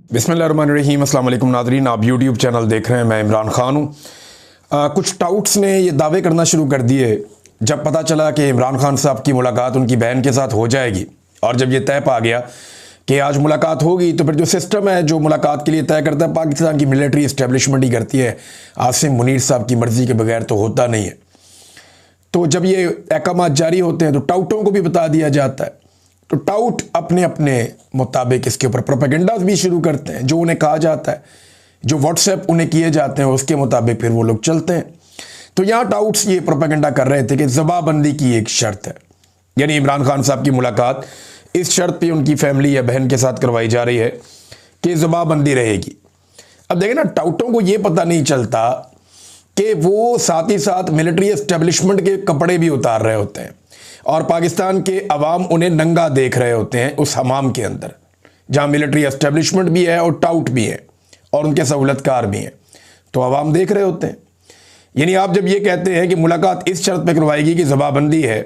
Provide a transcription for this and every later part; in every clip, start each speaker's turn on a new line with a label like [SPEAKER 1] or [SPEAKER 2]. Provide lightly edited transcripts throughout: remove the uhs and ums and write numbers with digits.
[SPEAKER 1] बिस्मिल्लाहिर्रहमानिर्रहीम। अस्सलाम वालेकुम नाज़रीन, आप यूट्यूब चैनल देख रहे हैं। मैं इमरान खान हूँ। कुछ टाउट्स ने ये दावे करना शुरू कर दिए जब पता चला कि इमरान खान साहब की मुलाकात उनकी बहन के साथ हो जाएगी, और जब ये तय पा गया कि आज मुलाकात होगी, तो फिर जो सिस्टम है जो मुलाकात के लिए तय करता है पाकिस्तान की मिलिट्री इस्टेब्लिशमेंट ही करती है। आसिम मुनीर साहब की मर्ज़ी के बगैर तो होता नहीं है। तो जब ये अहकाम जारी होते हैं तो टाउटों को भी बता दिया जाता है, तो टाउट अपने अपने मुताबिक इसके ऊपर प्रोपेगेंडास भी शुरू करते हैं। जो उन्हें कहा जाता है, जो व्हाट्सएप उन्हें किए जाते हैं, उसके मुताबिक फिर वो लोग चलते हैं। तो यहाँ टाउट्स ये प्रोपेगेंडा कर रहे थे कि ज़बाबंदी की एक शर्त है, यानी इमरान खान साहब की मुलाकात इस शर्त पे उनकी फैमिली या बहन के साथ करवाई जा रही है कि ज़बाबंदी रहेगी। अब देखें ना, टाउटों को ये पता नहीं चलता कि वो साथ ही साथ मिलिट्री एस्टेब्लिशमेंट के कपड़े भी उतार रहे होते हैं और पाकिस्तान के अवाम उन्हें नंगा देख रहे होते हैं उस हमाम के अंदर, जहां मिलिट्री एस्टेब्लिशमेंट भी है और टाउट भी है और उनके सहूलतकार भी हैं। तो अवाम देख रहे होते हैं। यानी आप जब ये कहते हैं कि मुलाकात इस शर्त पर करवाएगी कि ज़बाबंदी है,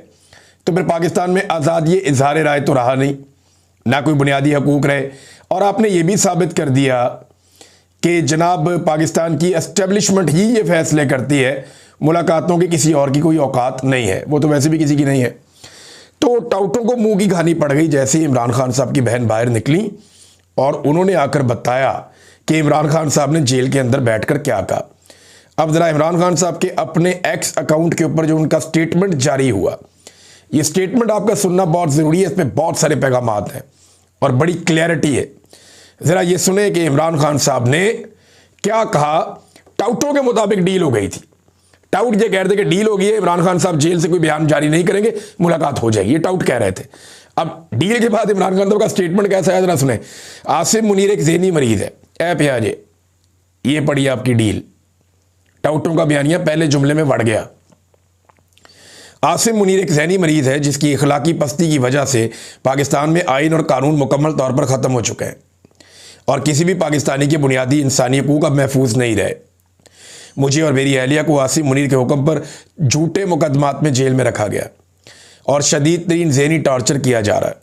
[SPEAKER 1] तो फिर पाकिस्तान में आज़ाद ये इजहार राय तो रहा नहीं, ना कोई बुनियादी हकूक़ रहे। और आपने ये भी साबित कर दिया कि जनाब पाकिस्तान की एस्टेब्लिशमेंट ही ये फैसले करती है, मुलाकातों की किसी और की कोई औकात नहीं है, वो तो वैसे भी किसी की नहीं है। तो टाउटों को मुंह की खानी पड़ गई जैसे ही इमरान खान साहब की बहन बाहर निकली और उन्होंने आकर बताया कि इमरान खान साहब ने जेल के अंदर बैठकर क्या कहा। अब ज़रा इमरान खान साहब के अपने एक्स अकाउंट के ऊपर जो उनका स्टेटमेंट जारी हुआ, ये स्टेटमेंट आपका सुनना बहुत ज़रूरी है। इसमें बहुत सारे पैगामात हैं और बड़ी क्लैरिटी है। ज़रा ये सुने कि इमरान खान साहब ने क्या कहा। टाउटों के मुताबिक डील हो गई थी। टाउट ये कह रहे थे कि डील हो गई है, इमरान खान साहब जेल से कोई बयान जारी नहीं करेंगे, मुलाकात हो जाएगी, ये टाउट कह रहे थे। अब डील के बाद इमरान खान साहब का स्टेटमेंट कैसा है, जरा सुने। आसिम मुनीर एक ज़हनी मरीज़ है, ऐ प्याजे, ये पढ़िए आपकी डील। टाउटों का बयानिया पहले जुमले में बढ़ गया। आसिम मुनीर एक ज़हनी मरीज़ है जिसकी इखलाकी पस्ती की वजह से पाकिस्तान में आइन और कानून मुकम्मल तौर पर ख़त्म हो चुके हैं और किसी भी पाकिस्तानी के बुनियादी इंसानी हकूक़ अब महफूज नहीं रहे। मुझे और मेरी अहलिया को आसिम मुनीर के हुक्म पर झूठे मुकदमात में जेल में रखा गया और शदीद तरीन ज़हनी टॉर्चर किया जा रहा है।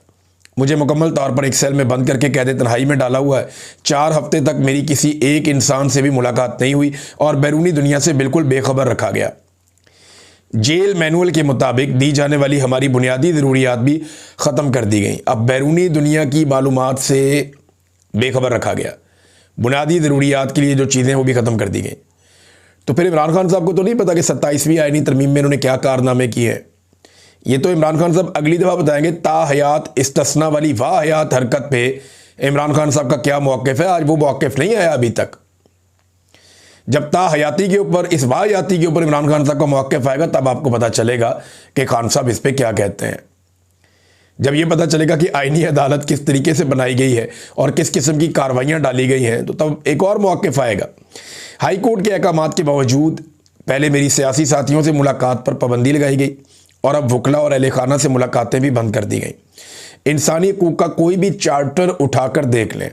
[SPEAKER 1] मुझे मुकम्मल तौर पर एक सेल में बंद करके कैद तन्हाई में डाला हुआ है। 4 हफ्ते तक मेरी किसी एक इंसान से भी मुलाकात नहीं हुई और बैरूनी दुनिया से बिल्कुल बेखबर रखा गया। जेल मैनुअल के मुताबिक दी जाने वाली हमारी बुनियादी ज़रूरियात भी ख़त्म कर दी गई। अब बैरूनी दुनिया की मालूमात से बेखबर रखा गया। बुनियादी ज़रूरियात के लिए जो चीज़ें वो भी ख़त्म कर दी गई। तो फिर इमरान खान साहब को तो नहीं पता कि 27वीं आईनी तरमीम में इन्होंने क्या कारनामे किए हैं। ये तो इमरान खान साहब अगली दफ़ा बताएंगे। ताहयात इस्तिस्ना वाली वाहयात हरकत पे इमरान खान साहब का क्या मौक़िफ़ है, आज वो मौक़िफ़ नहीं आया अभी तक। जब ताहयाती के ऊपर, इस वाहयाती के ऊपर इमरान खान साहब का मौक़िफ़ आएगा, तब आपको पता चलेगा कि खान साहब इस पर क्या कहते हैं। जब ये पता चलेगा कि आईनी अदालत किस तरीके से बनाई गई है और किस किस्म की कार्रवाइयाँ डाली गई हैं, तो तब एक और मौक़िफ़ आएगा। हाई कोर्ट के अहकामात के बावजूद पहले मेरी सियासी साथियों से मुलाकात पर पाबंदी लगाई गई और अब वकला और अहले खाना से मुलाकातें भी बंद कर दी गई। इंसानी हकूक़ का कोई भी चार्टर उठाकर देख लें,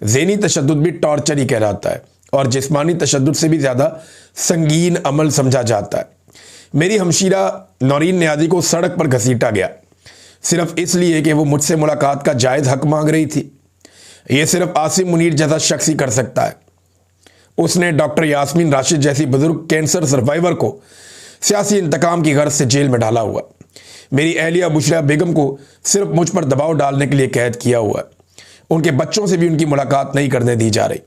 [SPEAKER 1] ज़हनी तशद्दुद भी टॉर्चर ही कहलाता है और जिस्मानी तशद्दुद से भी ज़्यादा संगीन अमल समझा जाता है। मेरी हमशीरा नौरीन नियाज़ी को सड़क पर घसीटा गया सिर्फ इसलिए कि वो मुझसे मुलाकात का जायज़ हक मांग रही थी। ये सिर्फ आसिम मुनीर जैसा शख्स ही कर सकता है। उसने डॉक्टर यास्मीन राशिद जैसी बुजुर्ग कैंसर सर्वाइवर को सियासी इंतकाम की गर्ज से जेल में डाला हुआ। मेरी अहलिया बुशरा बेगम को सिर्फ मुझ पर दबाव डालने के लिए कैद किया हुआ है। उनके बच्चों से भी उनकी मुलाकात नहीं करने दी जा रही।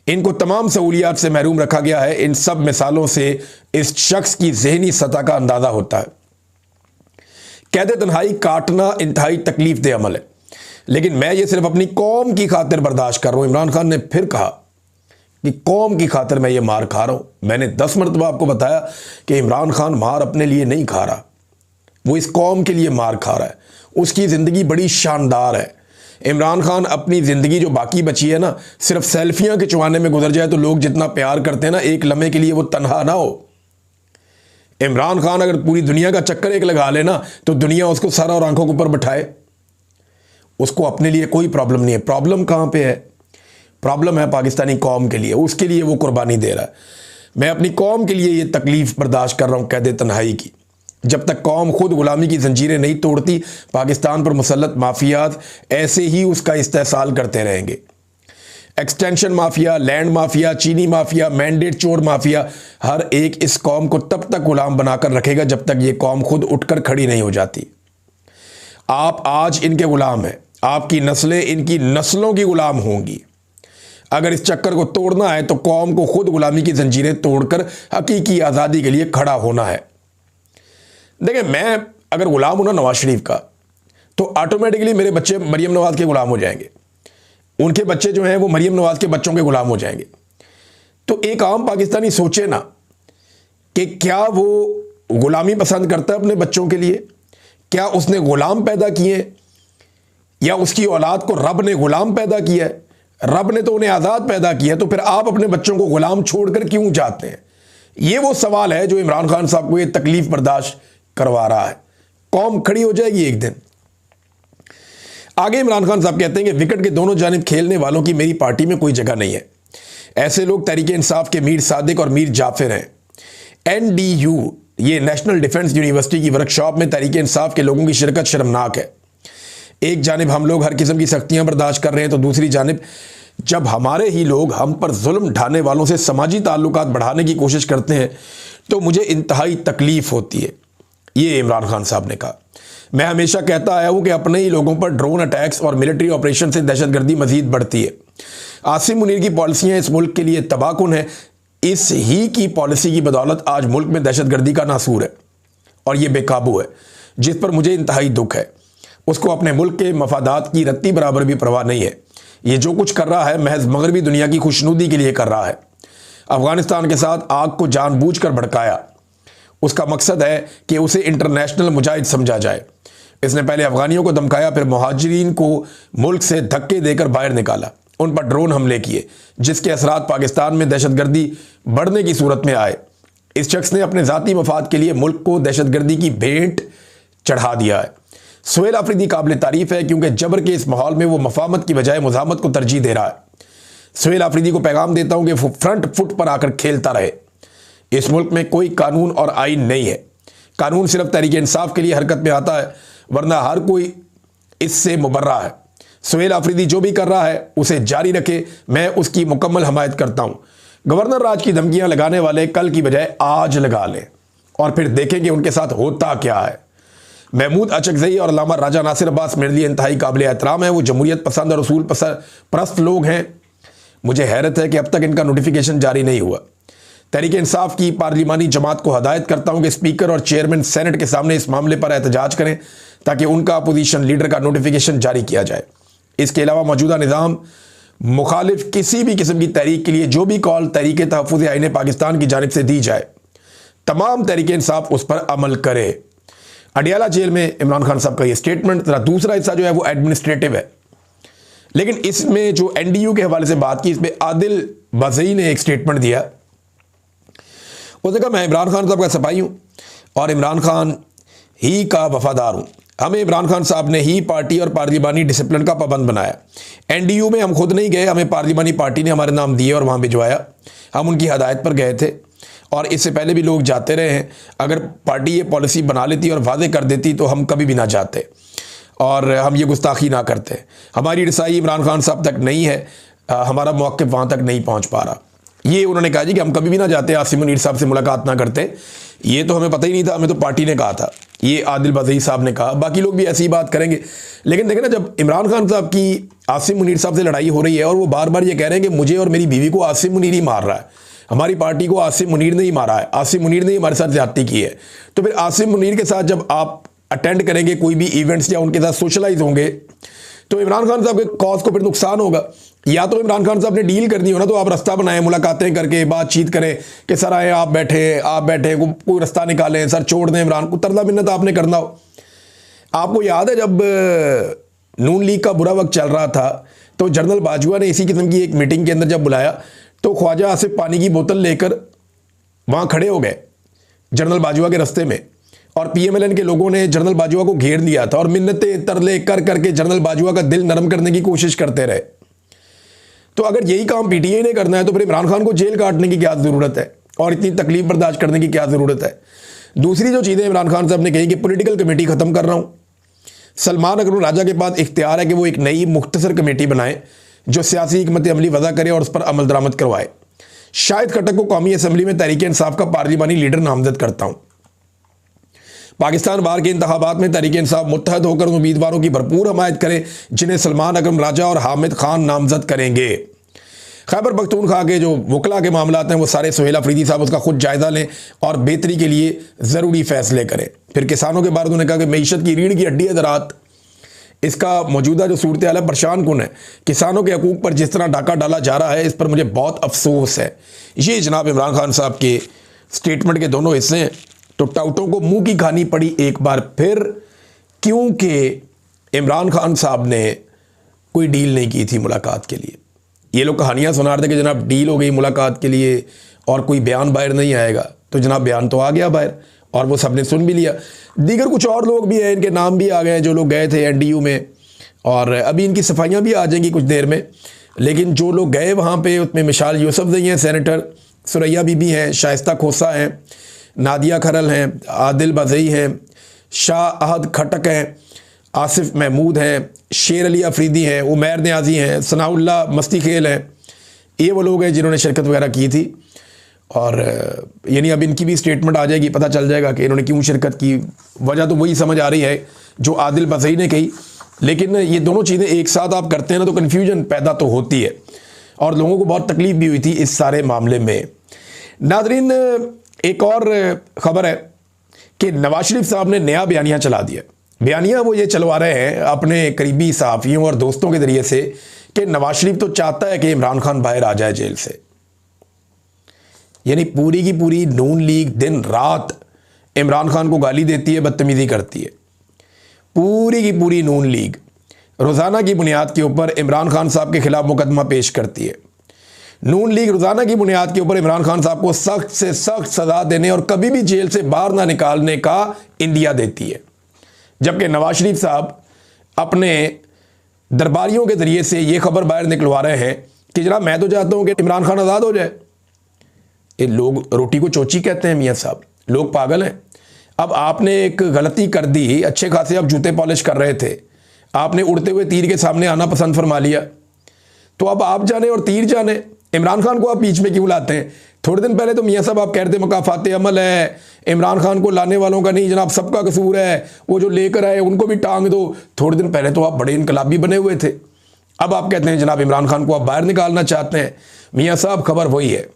[SPEAKER 1] इनको तमाम सहूलियात से महरूम रखा गया है। इन सब मिसालों से इस शख्स की ज़हनी सतह का अंदाज़ा होता है। कैद तन्हाई काटना इंतहाई तकलीफ दे अमल है, लेकिन मैं ये सिर्फ अपनी कौम की खातिर बर्दाश्त कर रहा हूँ। इमरान खान ने फिर कहा कि कौम की खातिर मैं ये मार खा रहा हूँ। मैंने 10 मरतबा आपको बताया कि इमरान खान मार अपने लिए नहीं खा रहा, वो इस कौम के लिए मार खा रहा है। उसकी ज़िंदगी बड़ी शानदार है। इमरान खान अपनी ज़िंदगी जो बाकी बची है ना, सिर्फ सेल्फियाँ खिंचवाने में गुजर जाए तो लोग जितना प्यार करते हैं ना, एक लम्हे के लिए वो तनहा ना हो। इमरान खान अगर पूरी दुनिया का चक्कर एक लगा लेना तो दुनिया उसको सर और आंखों के ऊपर बिठाए। उसको अपने लिए कोई प्रॉब्लम नहीं है। प्रॉब्लम कहाँ पे है? प्रॉब्लम है पाकिस्तानी कौम के लिए। उसके लिए वो कुर्बानी दे रहा है। मैं अपनी कौम के लिए ये तकलीफ़ बर्दाश्त कर रहा हूँ कैद तन्हाई की। जब तक कौम खुद गुलामी की जंजीरें नहीं तोड़ती, पाकिस्तान पर मुसल्लत माफियात ऐसे ही उसका इस्तेहसाल करते रहेंगे। एक्सटेंशन माफिया, लैंड माफिया, चीनी माफिया, मैंडेट चोर माफिया, हर एक इस कौम को तब तक गुलाम बनाकर रखेगा जब तक ये कौम खुद उठकर खड़ी नहीं हो जाती। आप आज इनके गुलाम हैं, आपकी नस्लें इनकी नस्लों की गुलाम होंगी। अगर इस चक्कर को तोड़ना है तो कौम को खुद गुलामी की जंजीरें तोड़कर हकीकी आज़ादी के लिए खड़ा होना है। देखिए, मैं अगर गुलाम हूं ना नवाज शरीफ का, तो ऑटोमेटिकली मेरे बच्चे मरियम नवाज के गुलाम हो जाएंगे, उनके बच्चे जो हैं वो मरियम नवाज के बच्चों के गुलाम हो जाएंगे। तो एक आम पाकिस्तानी सोचे ना कि क्या वो गुलामी पसंद करता है अपने बच्चों के लिए? क्या उसने गुलाम पैदा किए या उसकी औलाद को रब ने गुलाम पैदा किया है? रब ने तो उन्हें आज़ाद पैदा किया, तो फिर आप अपने बच्चों को गुलाम छोड़कर क्यों जाते हैं? ये वो सवाल है जो इमरान खान साहब को ये तकलीफ बर्दाश्त करवा रहा है। कौम खड़ी हो जाएगी एक दिन। आगे इमरान खान साहब कहते हैं कि विकेट के दोनों जानिब खेलने वालों की मेरी पार्टी में कोई जगह नहीं है। ऐसे लोग तहरीक इंसाफ के मीर सादिक और मीर जाफिर हैं। NDU, ये नेशनल डिफेंस यूनिवर्सिटी की वर्कशॉप में तहरीक इंसाफ के लोगों की शिरकत शर्मनाक है। एक जानिब हम लोग हर किस्म की सख्तियां बर्दाश्त कर रहे हैं, तो दूसरी जानिब जब हमारे ही लोग हम पर जुल्म ढाने वालों से समाजी ताल्लुकात बढ़ाने की कोशिश करते हैं तो मुझे इंतहाई तकलीफ होती है। ये इमरान खान साहब ने कहा। मैं हमेशा कहता आया हूं कि अपने ही लोगों पर ड्रोन अटैक्स और मिलिट्री ऑपरेशन से दहशतगर्दी मजीद बढ़ती है। आसिम मुनीर की पॉलिसियां इस मुल्क के लिए तबाहकुन है। इस ही की पॉलिसी की बदौलत आज मुल्क में दहशतगर्दी का नासूर है और ये बेकाबू है, जिस पर मुझे इंतहाई दुख है। उसको अपने मुल्क के मफादात की रत्ती बराबर भी परवाह नहीं है। ये जो कुछ कर रहा है महज मगरबी दुनिया की खुशनुदी के लिए कर रहा है। अफगानिस्तान के साथ आग को जानबूझकर भड़काया। उसका मकसद है कि उसे इंटरनेशनल मुजाहिद समझा जाए। इसने पहले अफगानियों को धमकाया, फिर मुहाजिरीन को मुल्क से धक्के देकर बाहर निकाला, उन पर ड्रोन हमले किए, जिसके असरात पाकिस्तान में दहशतगर्दी बढ़ने की सूरत में आए। इस शख्स ने अपने ज़ाती मफाद के लिए मुल्क को दहशतगर्दी की भेंट चढ़ा दिया है। सुहेल आफरीदी काबिल तारीफ है क्योंकि जबर के इस माहौल में वो मफामत की बजाय मुज़ामत को तरजीह दे रहा है। सुहेल आफरीदी को पैगाम देता हूं कि फ्रंट फुट पर आकर खेलता रहे। इस मुल्क में कोई कानून और आइन नहीं है। कानून सिर्फ तहरीक इंसाफ के लिए हरकत में आता है, वरना हर कोई इससे मुबर्रा है। सुहेल आफरीदी जो भी कर रहा है उसे जारी रखे, मैं उसकी मुकम्मल हमायत करता हूं। गवर्नर राज की धमकियां लगाने वाले कल की बजाय आज लगा लें और फिर देखेंगे उनके साथ होता क्या है। महमूद अचकजई और अल्लामा राजा नासिर अब्बास मेरे लिए इंतहाई काबिल एहतराम है। वो जमहूरियत पसंद और उसूल परस्त लोग हैं। मुझे हैरत है कि अब तक इनका नोटिफिकेशन जारी नहीं हुआ। तहरीक इंसाफ की पार्लिमानी जमात को हदायत करता हूं कि स्पीकर और चेयरमैन सेनेट के सामने इस मामले पर एहतजाज करें ताकि उनका अपोजिशन लीडर का नोटिफिकेशन जारी किया जाए। इसके अलावा मौजूदा निज़ाम मुखालिफ किसी भी किस्म की तहरीक के लिए जो भी कॉल तहरीक तहफ़्फ़ुज़ आईन पाकिस्तान की जानिब से दी जाए, तमाम तहरीक इंसाफ उस पर अमल करे। अडियाला जेल में इमरान खान साहब का ये स्टेटमेंट। जरा दूसरा हिस्सा जो है वो एडमिनिस्ट्रेटिव है, लेकिन इसमें जो NDU के हवाले से बात की, इसमें आदिल बज़ई ने एक स्टेटमेंट दिया। उसने कहा मैं इमरान खान साहब का सिपाही हूँ और इमरान खान ही का वफादार हूँ। हमें इमरान खान साहब ने ही पार्टी और पार्लिमानी डिसिप्लिन का पाबंद बनाया। NDU में हम खुद नहीं गए, हमें पार्लिमानी पार्टी ने हमारे नाम दिए और वहाँ भिजवाया। हम उनकी हदायत पर गए थे और इससे पहले भी लोग जाते रहे हैं। अगर पार्टी ये पॉलिसी बना लेती और वादे कर देती तो हम कभी भी ना जाते और हम ये गुस्ताखी ना करते। हमारी रसाई इमरान खान साहब तक नहीं है, हमारा मौक़िफ़ वहाँ तक नहीं पहुँच पा रहा। ये उन्होंने कहा जी कि हम कभी भी ना जाते, आसिम मुनीर साहब से मुलाकात ना करते। ये तो हमें पता ही नहीं था, हमें तो पार्टी ने कहा था। ये आदिल बज़ई साहब ने कहा। बाकी लोग भी ऐसी ही बात करेंगे। लेकिन देखें ना, जब इमरान खान साहब की आसिम मुनीर साहब से लड़ाई हो रही है और वो बार बार ये कह रहे हैं कि मुझे और मेरी बीवी को आसिम मुनीर ही मार रहा है, हमारी पार्टी को आसिम मुनीर ने ही मारा है, आसिम मुनीर ने ही हमारे साथ ज्यादती की है, तो फिर आसिम मुनीर के साथ जब आप अटेंड करेंगे कोई भी इवेंट्स या उनके साथ सोशलाइज होंगे तो इमरान खान साहब के कॉज को फिर नुकसान होगा। या तो इमरान खान साहब ने डील करनी हो ना, तो आप रास्ता बनाएं, मुलाकातें करके बातचीत करें कि सर आए, आप बैठे कोई रास्ता निकालें, सर छोड़ दें इमरान को। तरला मिन्नत आपने करना हो। आपको याद है जब नून लीग का बुरा वक्त चल रहा था तो जनरल बाजवा ने इसी किस्म की एक मीटिंग के अंदर जब बुलाया तो ख्वाजा आसिफ पानी की बोतल लेकर वहाँ खड़े हो गए जनरल बाजवा के रास्ते में, और PMLN के लोगों ने जनरल बाजवा को घेर लिया था और मिन्नतें तरले कर करके जनरल बाजवा का दिल नरम करने की कोशिश करते रहे। तो अगर यही काम PTI ने करना है तो फिर इमरान खान को जेल काटने की क्या ज़रूरत है और इतनी तकलीफ बर्दाश्त करने की क्या ज़रूरत है। दूसरी जो चीज़ें इमरान खान साहब ने कही कि पॉलिटिकल कमेटी ख़त्म कर रहा हूँ। सलमान अकबर राजा के पास इख्तियार है कि वो एक नई मुख्तसर कमेटी बनाएं जो सियासी हिकमत अमली वज़ा करे और उस पर अमल दरामद करवाए। शाहिद खट्टक को कौमी असम्बली में तहरीक इंसाफ का पार्लिमानी लीडर नामजद करता हूँ। पाकिस्तान बार के इंतखाबात में तहरीक इंसाफ मुत्तहद होकर उन उम्मीदवारों की भरपूर हमायत करे जिन्हें सलमान अकरम राजा और हामिद खान नामजद करेंगे। खैबर पख्तूनख्वा के जो वकला के मामलात हैं वो सारे सुहेल अफरीदी साहब उसका खुद जायज़ा लें और बेहतरी के लिए ज़रूरी फ़ैसले करें। फिर किसानों के बारे में उन्होंने कहा कि मईशत की रीढ़ की हड्डी है ज़राअत, इसका मौजूदा जो सूरत हाल है परेशान कुन है। किसानों के हकूक़ पर जिस तरह डाका डाला जा रहा है इस पर मुझे बहुत अफसोस है। ये जनाब इमरान खान साहब के स्टेटमेंट के दोनों हिस्से हैं। तो टाउटों को मुंह की खानी पड़ी एक बार फिर, क्योंकि इमरान खान साहब ने कोई डील नहीं की थी मुलाकात के लिए। ये लोग कहानियाँ सुना रहे थे कि जनाब डील हो गई मुलाकात के लिए और कोई बयान बाहर नहीं आएगा, तो जनाब बयान तो आ गया बाहर और वो सबने सुन भी लिया। दीगर कुछ और लोग भी हैं, इनके नाम भी आ गए हैं जो लोग गए थे NDU में, और अभी इनकी सफाइयाँ भी आ जाएंगी कुछ देर में। लेकिन जो लोग गए वहाँ पे उसमें मिशाल यूसुफजई हैं, सेनेटर सुरैया बीबी हैं, शाइस्ता खोसा हैं, नादिया खरल हैं, आदिल बज़ई हैं, शाह अहद खट्टक हैं, आसिफ महमूद हैं, शेर अली अफरीदी हैं, उमैर न्याजी हैं, सनाउल्ला मस्ती खेल हैं। ये वो लोग हैं जिन्होंने शिरकत वगैरह की थी। और यानी अब इनकी भी स्टेटमेंट आ जाएगी, पता चल जाएगा कि इन्होंने क्यों शिरकत की। वजह तो वही समझ आ रही है जो आदिल बज़ई ने कही, लेकिन ये दोनों चीज़ें एक साथ आप करते हैं ना तो कन्फ्यूजन पैदा तो होती है और लोगों को बहुत तकलीफ भी हुई थी इस सारे मामले में। नाज़रीन, एक और ख़बर है कि नवाज शरीफ साहब ने नया बयानिया चला दिया। बयानिया वो ये चलवा रहे हैं अपने करीबी सहाफ़ियों और दोस्तों के ज़रिए से कि नवाज शरीफ तो चाहता है कि इमरान खान बाहर आ जाए जेल से। यानी पूरी की पूरी नून लीग दिन रात इमरान खान को गाली देती है, बदतमीज़ी करती है। पूरी की पूरी नून लीग रोज़ाना की बुनियाद के ऊपर इमरान खान साहब के खिलाफ मुकदमा पेश करती है। नून लीग रोज़ाना की बुनियाद के ऊपर इमरान खान साहब को सख्त से सख्त सज़ा देने और कभी भी जेल से बाहर ना निकालने का इंदिया देती है। जबकि नवाज शरीफ साहब अपने दरबारियों के ज़रिए से ये खबर बाहर निकलवा रहे हैं कि जनाब मैं तो चाहता हूँ कि इमरान खान आज़ाद हो जाए। ये लोग रोटी को चोची कहते हैं मियाँ साहब, लोग पागल हैं। अब आपने एक गलती कर दी, अच्छे खासे आप जूते पॉलिश कर रहे थे, आपने उड़ते हुए तीर के सामने आना पसंद फरमा लिया, तो अब आप जाने और तीर जाने। इमरान खान को आप बीच में क्यों लाते हैं? थोड़े दिन पहले तो मियाँ साहब आप कह रहे थे मकाफात अमल है, इमरान खान को लाने वालों का नहीं जनाब सबका कसूर है, वो जो लेकर आए उनको भी टांग दो। थोड़े दिन पहले तो आप बड़े इनकलाबी बने हुए थे, अब आप कहते हैं जनाब इमरान खान को आप बाहर निकालना चाहते हैं। मियाँ साहब खबर वही है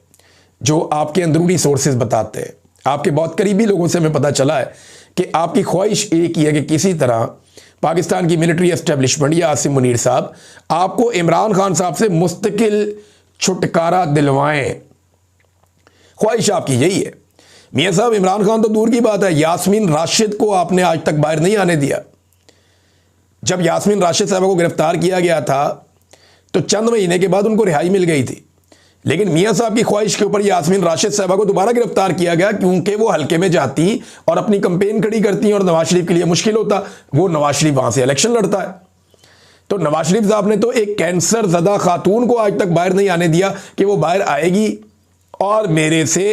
[SPEAKER 1] जो आपके अंदरूनी सोर्सेज बताते हैं। आपके बहुत करीबी लोगों से हमें पता चला है कि आपकी ख्वाहिश एक ही है कि किसी तरह पाकिस्तान की मिलिट्री एस्टेब्लिशमेंट या आसिम मुनीर साहब आपको इमरान खान साहब से मुस्तकिल छुटकारा दिलवाएं। ख्वाहिश आपकी यही है। मियाँ साहब इमरान खान तो दूर की बात है, यास्मीन राशिद को आपने आज तक बाहर नहीं आने दिया। जब यास्मीन राशिद साहब को गिरफ्तार किया गया था तो चंद महीने के बाद उनको रिहाई मिल गई थी, लेकिन मियाँ साहब की ख्वाहिश के ऊपर यास्मीन राशिद साहबा को दोबारा गिरफ्तार किया गया क्योंकि वो हल्के में जाती और अपनी कंपेन खड़ी करती और नवाज शरीफ के लिए मुश्किल होता। वो नवाज शरीफ वहां से इलेक्शन लड़ता है। तो नवाज शरीफ साहब ने तो एक कैंसर ज़दा खातून को आज तक बाहर नहीं आने दिया कि वो बाहर आएगी और मेरे से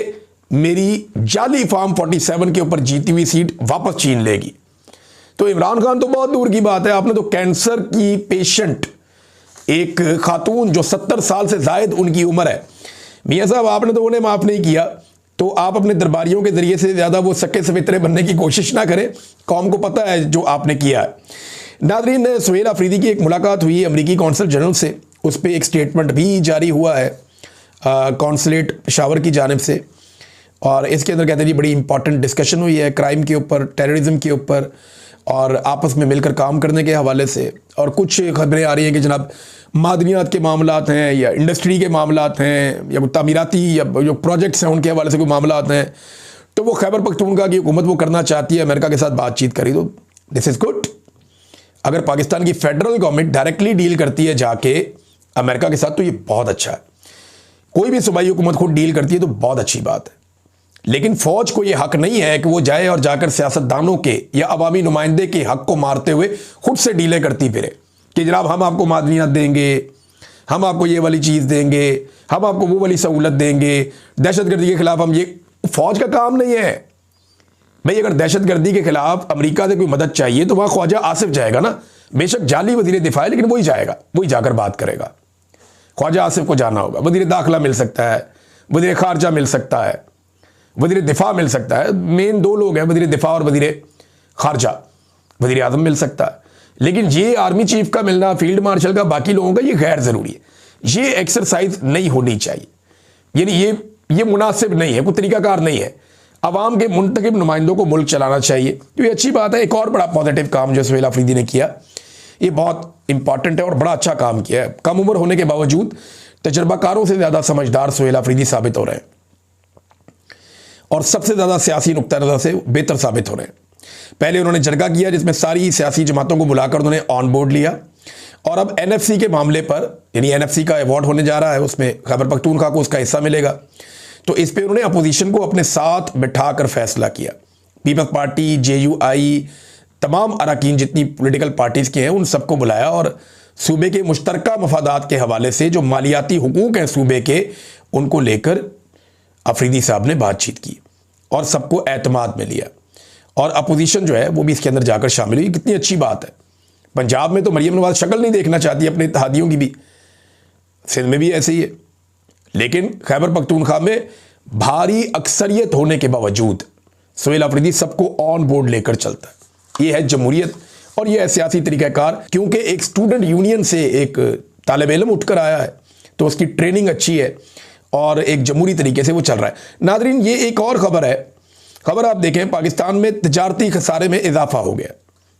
[SPEAKER 1] मेरी जाली फार्म 47 के ऊपर जीती हुई सीट वापस छीन लेगी। तो इमरान खान तो बहुत दूर की बात है, आपने तो कैंसर की पेशेंट एक खातून जो 70 साल से जायद उनकी उम्र है, मियाँ साहब आपने तो उन्हें माफ़ नहीं किया। तो आप अपने दरबारियों के ज़रिए से ज़्यादा वो सक्के सवित्रे बनने की कोशिश ना करें, कौम को पता है जो आपने किया है। नाज़रीन, सुहेल अफरीदी की एक मुलाकात हुई अमरीकी कौंसल जनरल से, उस पर एक स्टेटमेंट भी जारी हुआ है कौंसलेट पेशावर की जानिब से, और इसके अंदर कहते हैं जी बड़ी इंपॉर्टेंट डिस्कशन हुई है क्राइम के ऊपर, टेररिज्म के ऊपर और आपस में मिलकर काम करने के हवाले से। और कुछ खबरें आ रही हैं कि जनाब मादनियात के मामलात हैं या इंडस्ट्री के मामलात हैं या तामीराती या जो प्रोजेक्ट्स हैं उनके हवाले से कोई मामलात हैं, तो वो खैबर पख्तूनख्वा की हुकूमत वो करना चाहती है, अमेरिका के साथ बातचीत करी, तो दिस इज़ गुड। अगर पाकिस्तान की फेडरल गवर्नमेंट डायरेक्टली डील करती है जाके अमेरिका के साथ तो ये बहुत अच्छा है। कोई भी सूबाई हुकूमत खुद डील करती है तो बहुत अच्छी बात है, लेकिन फौज को यह हक नहीं है कि वो जाए और जाकर सियासतदानों के या अवामी नुमाइंदे के हक को मारते हुए खुद से डीलें करती फिरे कि जनाब हम आपको मादनियात देंगे, हम आपको ये वाली चीज़ देंगे, हम आपको वो वाली सहूलत देंगे, दहशतगर्दी के खिलाफ हम ये। फौज का काम नहीं है भाई। अगर दहशतगर्दी के खिलाफ अमेरिका से कोई मदद चाहिए तो वहाँ ख्वाजा आसिफ जाएगा ना, बेशक जाली वजीर दिफा है लेकिन वही जाएगा, वही जाकर बात करेगा। ख्वाजा आसिफ को जाना होगा, वज़ीर दाखिला मिल सकता है, वज़ीर खारजा मिल सकता है, वज़ीर दिफा मिल सकता है। मेन दो लोग हैं, वज़ीर दिफा और वज़ीर खारजा। वज़ीर आज़म मिल सकता है, लेकिन ये आर्मी चीफ का मिलना, फील्ड मार्शल का, बाकी लोगों का, ये गैर ज़रूरी है। ये एक्सरसाइज नहीं होनी चाहिए, यानी ये मुनासिब नहीं है, कोई तरीकाकार नहीं है। अवाम के मुंतखब नुमाइंदों को मुल्क चलाना चाहिए, तो ये अच्छी बात है। एक और बड़ा पॉजिटिव काम जो सुहेल अफरीदी ने किया, ये बहुत इंपॉर्टेंट है और बड़ा अच्छा काम किया है। कम उम्र होने के बावजूद तजर्बाकारों से ज़्यादा समझदार सुहेल अफरीदी साबित हो रहे हैं और सबसे ज़्यादा सियासी नुक्ता नज़र से बेहतर साबित हो रहे हैं। पहले उन्होंने जरगा किया जिसमें सारी सियासी जमातों को बुलाकर उन्होंने ऑन बोर्ड लिया, और अब एनएफसी के मामले पर, यानी एनएफसी का अवार्ड होने जा रहा है, उसमें खैबर पख्तूनख्वा को उसका हिस्सा मिलेगा, तो इस पे उन्होंने अपोजिशन को अपने साथ बिठाकर फैसला किया। पीपल्स पार्टी, जेयूआई, तमाम अरकान जितनी पॉलिटिकल पार्टीज़ के हैं उन सबको बुलाया और सूबे के मुश्तरका मफादात के हवाले से जो मालियाती हुकूक हैं सूबे के, उनको लेकर अफरीदी साहब ने बातचीत की और सबको एतमाद में लिया, और अपोजिशन जो है वो भी इसके अंदर जाकर शामिल हुई। कितनी अच्छी बात है। पंजाब में तो मरियम नवाज शक्ल नहीं देखना चाहती अपने इत्तेहादियों की भी, सिंध में भी ऐसे ही है, लेकिन खैबर पख्तूनख्वा में भारी अक्सरियत होने के बावजूद सुहेल अफरीदी सबको ऑन बोर्ड लेकर चलता है। ये है जमहूरियत और ये है सियासी तरीक़ाकार, क्योंकि एक स्टूडेंट यूनियन से एक तालिब इल्म उठकर आया है तो उसकी ट्रेनिंग अच्छी है और एक जमहूरी तरीके से वो चल रहा है। नादरीन, ये एक और ख़बर है। खबर आप देखें, पाकिस्तान में तजारती खसारे में इजाफा हो गया।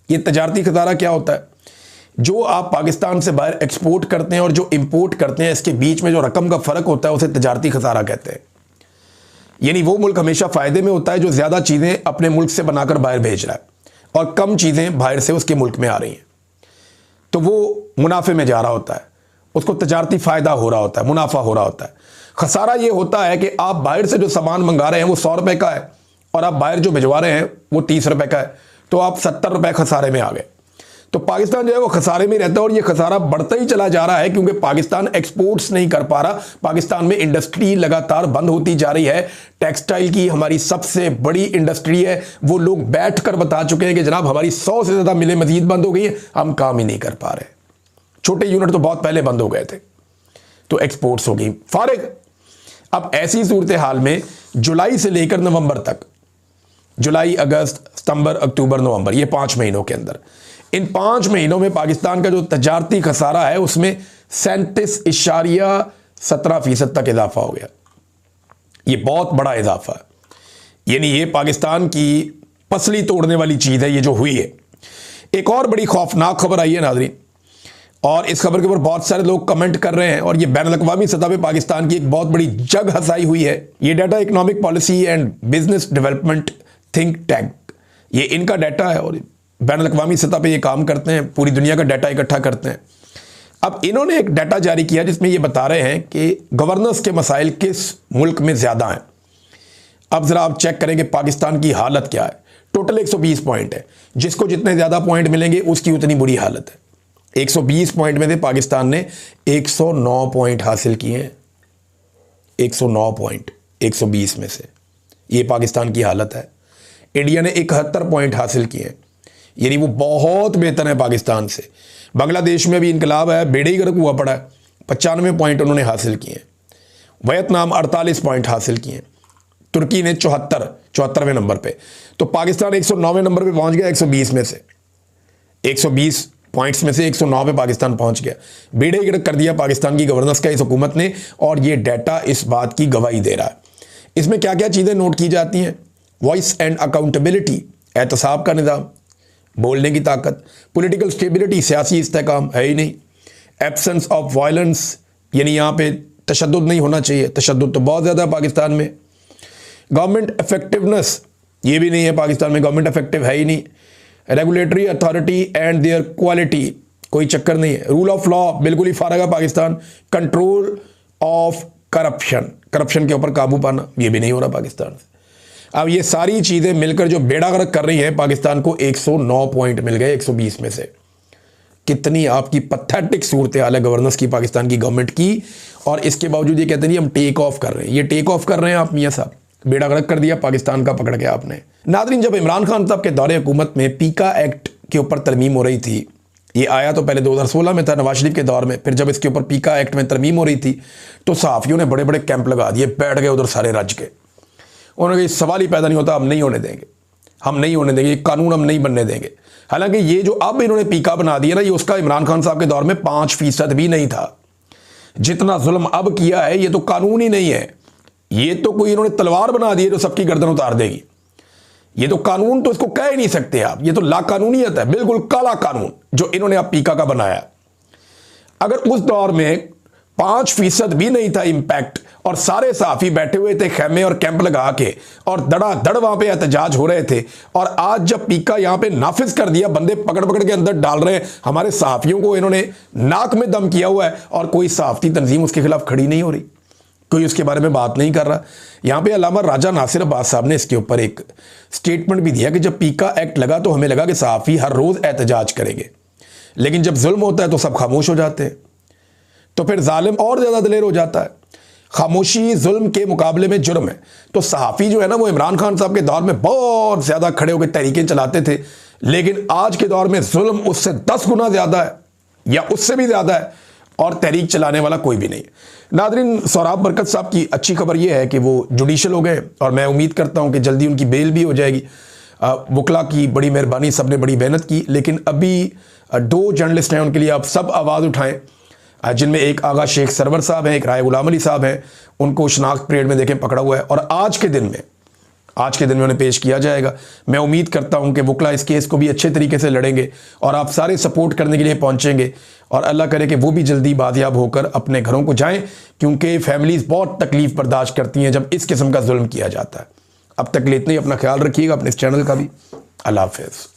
[SPEAKER 1] ये तजारती खसारा क्या होता है? जो आप पाकिस्तान से बाहर एक्सपोर्ट करते हैं और जो इंपोर्ट करते हैं, इसके बीच में जो रकम का फ़र्क होता है उसे तजारती खसारा कहते हैं। यानी वो मुल्क हमेशा फ़ायदे में होता है जो ज़्यादा चीज़ें अपने मुल्क से बनाकर बाहर भेज रहा है और कम चीज़ें बाहर से उसके मुल्क में आ रही हैं, तो वो मुनाफे में जा रहा होता है, उसको तजारती फ़ायदा हो रहा होता है, मुनाफा हो रहा होता है। खसारा ये होता है कि आप बाहर से जो सामान मंगा रहे हैं वो 100 रुपये का है और आप बाहर जो भिजवा रहे हैं वो 30 रुपये का है, तो आप 70 रुपये खसारे में आ गए। तो पाकिस्तान जो है वो खसारे में रहता है और ये खसारा बढ़ता ही चला जा रहा है क्योंकि पाकिस्तान एक्सपोर्ट्स नहीं कर पा रहा। पाकिस्तान में इंडस्ट्री लगातार बंद होती जा रही है। टेक्सटाइल की हमारी सबसे बड़ी इंडस्ट्री है, वो लोग बैठ कर बता चुके हैं कि जनाब हमारी 100 से ज़्यादा मिलें मजीद बंद हो गई हैं, हम काम ही नहीं कर पा रहे। छोटे यूनिट तो बहुत पहले बंद हो गए थे, तो एक्सपोर्ट्स हो गई फारिग। अब ऐसी सूरत हाल में जुलाई से लेकर नवंबर तक, जुलाई, अगस्त, सितंबर, अक्टूबर, नवंबर, ये 5 महीनों के अंदर, इन 5 महीनों में पाकिस्तान का जो तजारती खसारा है उसमें 37.17% तक इजाफा हो गया। ये बहुत बड़ा इजाफा है, यानी ये पाकिस्तान की पसली तोड़ने वाली चीज़ है ये जो हुई है। एक और बड़ी खौफनाक खबर आई है नाज़रीन, और इस खबर के ऊपर बहुत सारे लोग कमेंट कर रहे हैं और ये बैनुल-अक़वामी सतह पे पाकिस्तान की एक बहुत बड़ी जग हसाई हुई है। ये data economic policy and business development think tank, ये इनका डाटा है और बैनुल-अक़वामी सतह पे ये काम करते हैं, पूरी दुनिया का डाटा इकट्ठा करते हैं। अब इन्होंने एक डाटा जारी किया जिसमें ये बता रहे हैं कि गवर्नेंस के मसाइल किस मुल्क में ज़्यादा हैं। अब ज़रा आप चेक करें कि पाकिस्तान की हालत क्या है। टोटल 120 पॉइंट है, जिसको जितने ज़्यादा पॉइंट मिलेंगे उसकी उतनी बुरी हालत है। 120 पॉइंट में से पाकिस्तान ने 109 पॉइंट हासिल किए हैं। 109 पॉइंट 120 में से, ये पाकिस्तान की हालत है। इंडिया ने 71 पॉइंट हासिल किए हैं, यानी वो बहुत बेहतर है पाकिस्तान से। बांग्लादेश में भी इनकलाब है, बेड़े ही गर्क हुआ पड़ा है, 95 पॉइंट उन्होंने हासिल किए हैं। वियतनाम 48 पॉइंट हासिल किए हैं। तुर्की ने 74वें नंबर पे। तो पाकिस्तान 109वें नंबर पे पहुंच गया 120 में से। 120 पॉइंट्स में से 109 पे पाकिस्तान पहुंच गया। बेड़े गर्क कर दिया पाकिस्तान की गवर्नेंस का इस हुकूमत ने, और ये डाटा इस बात की गवाही दे रहा है। इसमें क्या क्या चीज़ें नोट की जाती हैं? वॉइस एंड अकाउंटेबिलिटी, एहतसाब का निज़ाम, बोलने की ताकत। पॉलिटिकल स्टेबिलिटी, सियासी इस्तेहकाम है ही नहीं। एब्सेंस ऑफ वायलेंस, यानी यहाँ पे तशद्दुद नहीं होना चाहिए, तशद्दुद तो बहुत ज़्यादा है पाकिस्तान में। गवर्नमेंट इफेक्टिवनेस, ये भी नहीं है पाकिस्तान में, गवर्नमेंट इफेक्टिव है ही नहीं। Regulatory authority and there quality, कोई चक्कर नहीं है। रूल ऑफ लॉ बिल्कुल ही फारग है Pakistan. Control of corruption, corruption के ऊपर काबू पाना, ये भी नहीं हो रहा पाकिस्तान से। अब ये सारी चीज़ें मिलकर जो बेड़ा गर्क कर रही हैं, पाकिस्तान को 109 पॉइंट मिल गए 120 में से। कितनी आपकी पथेटिक सूरत हाल है गवर्नेंस की पाकिस्तान की गवर्नमेंट की, और इसके बावजूद ये कहते नहीं हम टेक ऑफ कर रहे हैं। ये टेक ऑफ कर रहे हैं आप मियाँ साहब, बेड़ा गर्क कर दिया पाकिस्तान का पकड़ के आपने। नादरीन, जब इमरान खान साहब के दौरे हुकूमत में पीका एक्ट के ऊपर तरमीम हो रही थी, ये आया तो पहले 2016 में था नवाज शरीफ के दौर में, फिर जब इसके ऊपर पीका एक्ट में तरमीम हो रही थी तो सहाफ़ियों ने बड़े बड़े कैंप लगा दिए, बैठ गए उधर सारे रज के। उन्होंने कहा सवाल ही पैदा नहीं होता, हम नहीं होने देंगे, हम नहीं होने देंगे, ये कानून हम नहीं बनने देंगे। हालांकि ये जो अब इन्होंने पीका बना दिया ना, ये उसका इमरान खान साहब के दौर में 5% भी नहीं था। जितना जुल्म अब किया है ये तो कानून ही नहीं है, ये तो कोई इन्होंने तलवार बना दी है जो सबकी गर्दन उतार देगी। ये तो कानून तो इसको कह ही नहीं सकते आप, ये तो लाकानूनियत है, बिल्कुल काला कानून जो इन्होंने अब पीका का बनाया। अगर उस दौर में 5% भी नहीं था इम्पैक्ट और सारे सहाफ़ी बैठे हुए थे खेमे और कैंप लगा के और धड़ाधड़ वहां पे एहतजाज हो रहे थे, और आज जब पीका यहां पे नाफिज कर दिया, बंदे पकड़ पकड़ के अंदर डाल रहे हैं, हमारे सहाफ़ियों को इन्होंने नाक में दम किया हुआ है और कोई सहाफ़ती तंजीम उसके खिलाफ खड़ी नहीं हो रही, कोई उसके बारे में बात नहीं कर रहा। यहाँ पे अल्लामा राजा नासिर अब्बास साहब ने इसके ऊपर एक स्टेटमेंट भी दिया कि जब पीका एक्ट लगा तो हमें लगा कि सहाफ़ी हर रोज़ एहतजाज करेंगे, लेकिन जब जुल्म होता है तो सब खामोश हो जाते हैं, तो फिर जालिम और ज़्यादा दिलेर हो जाता है। खामोशी जुल्म के मुकाबले में जुर्म है। तो सहाफ़ी जो है ना वो इमरान खान साहब के दौर में बहुत ज़्यादा खड़े होकर तहरीकें चलाते थे, लेकिन आज के दौर में जुल्म उससे 10 गुना ज़्यादा है या उससे भी ज़्यादा है और तहरीक चलाने वाला कोई भी नहीं। नादरीन, सोहराब बरकत साहब की अच्छी खबर यह है कि वो जुडिशल हो गए और मैं उम्मीद करता हूँ कि जल्दी उनकी बेल भी हो जाएगी। वकला की बड़ी मेहरबानी, सब ने बड़ी मेहनत की, लेकिन अभी 2 जर्नलिस्ट हैं, उनके लिए आप सब आवाज़ उठाएं, जिनमें एक आगा शेख सरवर साहब हैं, एक राय गुलाम अली साहब हैं। उनको शनाख्त परेड में देखें पकड़ा हुआ है और आज के दिन में उन्हें पेश किया जाएगा। मैं उम्मीद करता हूं कि वकला इस केस को भी अच्छे तरीके से लड़ेंगे और आप सारे सपोर्ट करने के लिए पहुंचेंगे और अल्लाह करे कि वो भी जल्दी बादियाब होकर अपने घरों को जाएं, क्योंकि फैमिलीज़ बहुत तकलीफ़ बर्दाश्त करती हैं जब इस किस्म का जुल्म किया जाता है। अब तक ले इतना ही, अपना ख्याल रखिएगा, अपने इस चैनल का भी। अल्लाह हाफ़िज़।